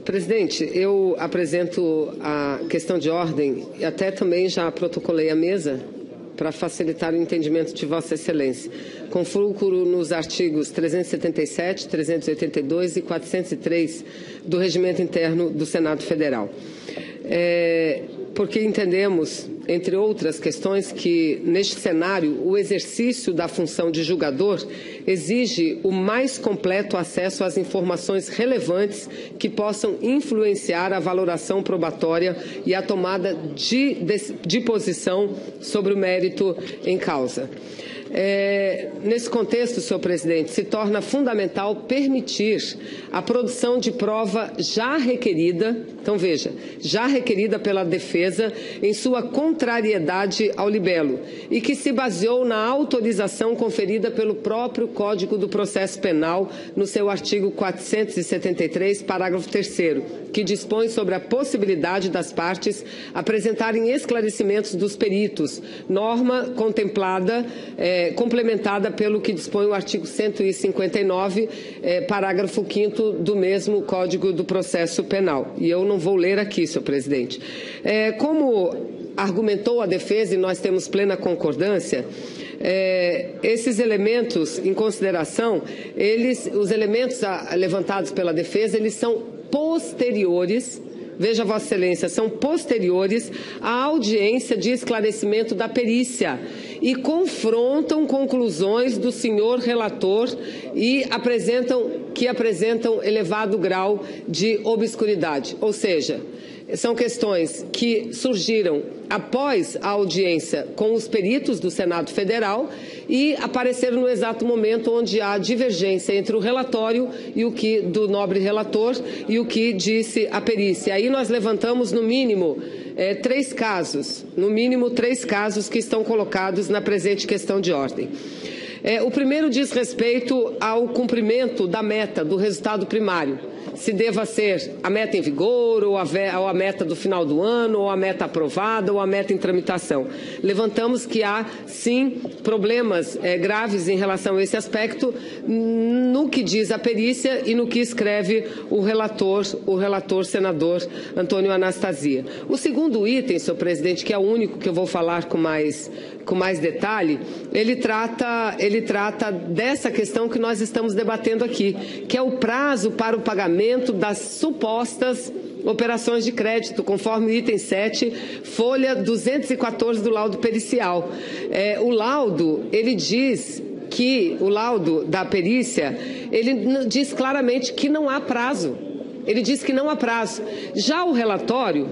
Presidente, eu apresento a questão de ordem e até também já protocolei a mesa para facilitar o entendimento de Vossa Excelência, com fulcro nos artigos 377, 382 e 403 do Regimento Interno do Senado Federal. Porque entendemos, entre outras questões, que, neste cenário, o exercício da função de julgador exige o mais completo acesso às informações relevantes que possam influenciar a valoração probatória e a tomada de posição sobre o mérito em causa. Nesse contexto, senhor presidente, se torna fundamental permitir a produção de prova já requerida, então veja, já requerida pela defesa em sua contrariedade ao libelo e que se baseou na autorização conferida pelo próprio Código do Processo Penal no seu artigo 473, parágrafo 3º, que dispõe sobre a possibilidade das partes apresentarem esclarecimentos dos peritos, norma contemplada complementada pelo que dispõe o artigo 159, parágrafo 5º do mesmo Código do Processo Penal. E eu não vou ler aqui, senhor presidente. Como argumentou a defesa, e nós temos plena concordância, esses elementos em consideração, os elementos levantados pela defesa, eles são posteriores. Veja, Vossa Excelência, são posteriores à audiência de esclarecimento da perícia e confrontam conclusões do senhor relator e apresentam elevado grau de obscuridade. Ou seja, são questões que surgiram após a audiência com os peritos do Senado Federal e apareceram no exato momento onde há divergência entre o relatório e o que do nobre relator e o que disse a perícia. Aí nós levantamos no mínimo três casos que estão colocados na presente questão de ordem. O primeiro diz respeito ao cumprimento da meta do resultado primário, se deva ser a meta em vigor, ou a meta do final do ano, ou a meta aprovada, ou a meta em tramitação. Levantamos que há, sim, problemas graves em relação a esse aspecto, no que diz a perícia e no que escreve o relator senador Antônio Anastasia. O segundo item, senhor presidente, que é o único que eu vou falar com mais detalhe, ele trata dessa questão que nós estamos debatendo aqui, que é o prazo para o pagamento das supostas operações de crédito, conforme o item 7, folha 214 do laudo pericial. O laudo, ele diz que, o laudo da perícia, ele diz claramente que não há prazo. Ele diz que não há prazo. Já o relatório,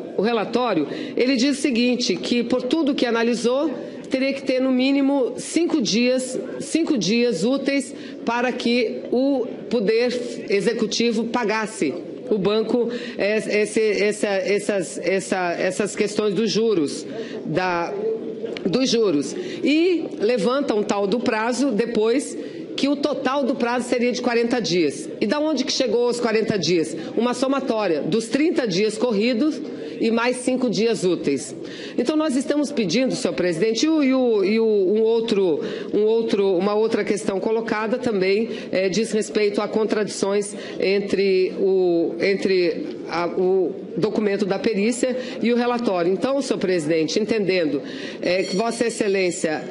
ele diz o seguinte, que por tudo que analisou, teria que ter no mínimo 5 dias úteis para que o Poder Executivo pagasse o banco essas questões dos juros, e levanta um tal do prazo depois que o total do prazo seria de 40 dias. E da onde que chegou aos 40 dias? Uma somatória dos 30 dias corridos e mais 5 dias úteis. Então, nós estamos pedindo, senhor presidente, uma outra questão colocada também diz respeito a contradições entre o documento da perícia e o relatório. Então, senhor presidente, entendendo que Vossa Excelência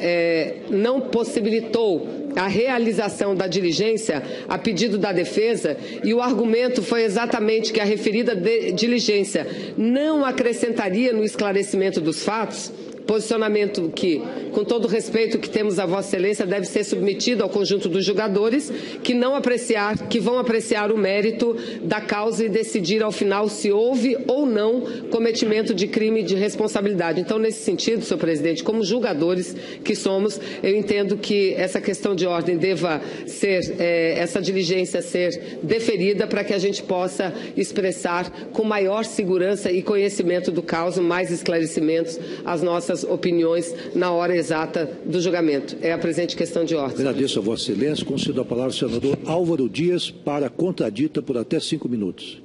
não possibilitou a realização da diligência a pedido da defesa, e o argumento foi exatamente que a referida diligência não acrescentaria no esclarecimento dos fatos, posicionamento que, com todo o respeito que temos a Vossa Excelência, deve ser submetido ao conjunto dos julgadores que vão apreciar o mérito da causa e decidir ao final se houve ou não cometimento de crime de responsabilidade. Então, nesse sentido, senhor presidente, como julgadores que somos, eu entendo que essa questão de ordem deva ser, essa diligência ser deferida para que a gente possa expressar com maior segurança e conhecimento do caso, mais esclarecimentos às nossas opiniões na hora exata do julgamento. É a presente questão de ordem. Agradeço a Vossa Excelência. Concedo a palavra ao senador Álvaro Dias para a contradita por até 5 minutos.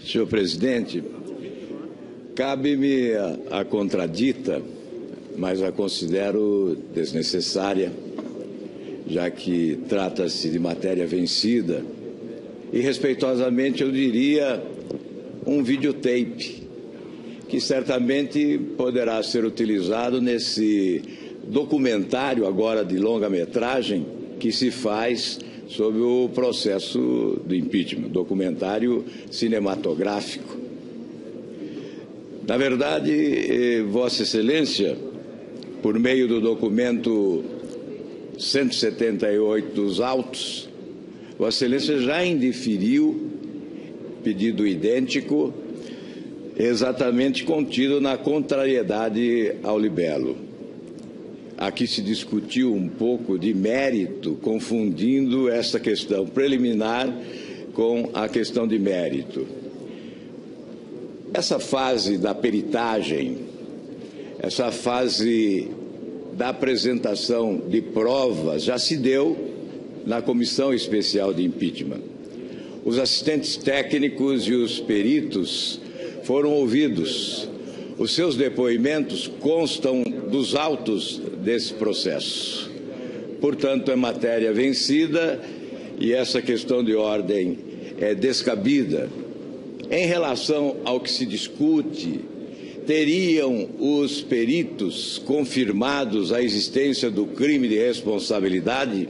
Senhor presidente, cabe-me a contradita, mas a considero desnecessária, já que trata-se de matéria vencida e, respeitosamente, eu diria um videotape, que certamente poderá ser utilizado nesse documentário agora de longa-metragem que se faz sobre o processo do impeachment, documentário cinematográfico. Na verdade, Vossa Excelência, por meio do documento 178 dos autos, Vossa Excelência já indeferiu pedido idêntico, exatamente contido na contrariedade ao libelo. Aqui se discutiu um pouco de mérito, confundindo essa questão preliminar com a questão de mérito. Essa fase da peritagem, essa fase da apresentação de provas já se deu na Comissão Especial de Impeachment. Os assistentes técnicos e os peritos foram ouvidos. Os seus depoimentos constam dos autos desse processo. Portanto, é matéria vencida e essa questão de ordem é descabida. Em relação ao que se discute, teriam os peritos confirmados a existência do crime de responsabilidade?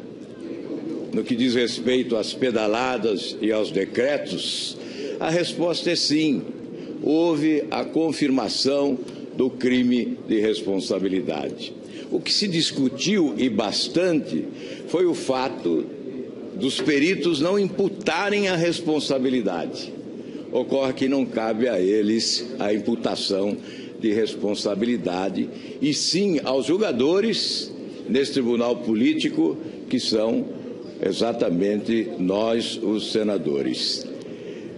No que diz respeito às pedaladas e aos decretos, a resposta é sim. Houve a confirmação do crime de responsabilidade. O que se discutiu, e bastante, foi o fato dos peritos não imputarem a responsabilidade. Ocorre que não cabe a eles a imputação de responsabilidade, e sim aos julgadores nesse tribunal político, que são exatamente nós, os senadores.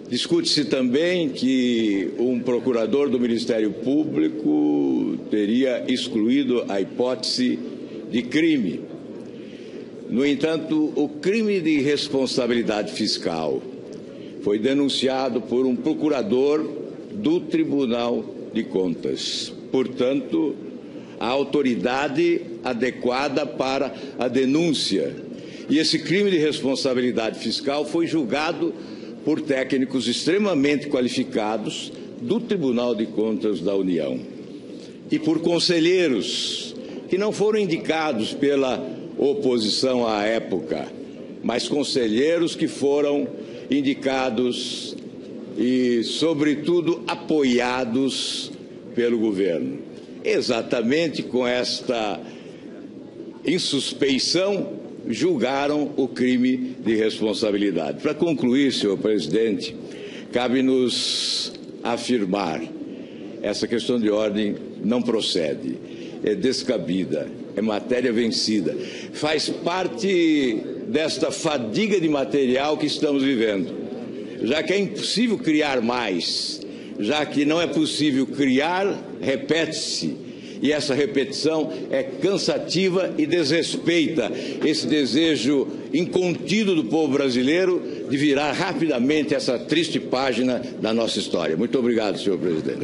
Discute-se também que um procurador do Ministério Público teria excluído a hipótese de crime. No entanto, o crime de responsabilidade fiscal foi denunciado por um procurador do Tribunal de Contas. Portanto, a autoridade adequada para a denúncia. E esse crime de responsabilidade fiscal foi julgado por técnicos extremamente qualificados do Tribunal de Contas da União e por conselheiros que não foram indicados pela oposição à época, mas conselheiros que foram indicados e, sobretudo, apoiados pelo governo. Exatamente com esta insuspeição, julgaram o crime de responsabilidade. Para concluir, senhor presidente, cabe-nos afirmar: essa questão de ordem não procede, é descabida, é matéria vencida, faz parte desta fadiga de material que estamos vivendo, já que é impossível criar mais, já que não é possível criar, repete-se. E essa repetição é cansativa e desrespeita esse desejo incontido do povo brasileiro de virar rapidamente essa triste página da nossa história. Muito obrigado, senhor presidente.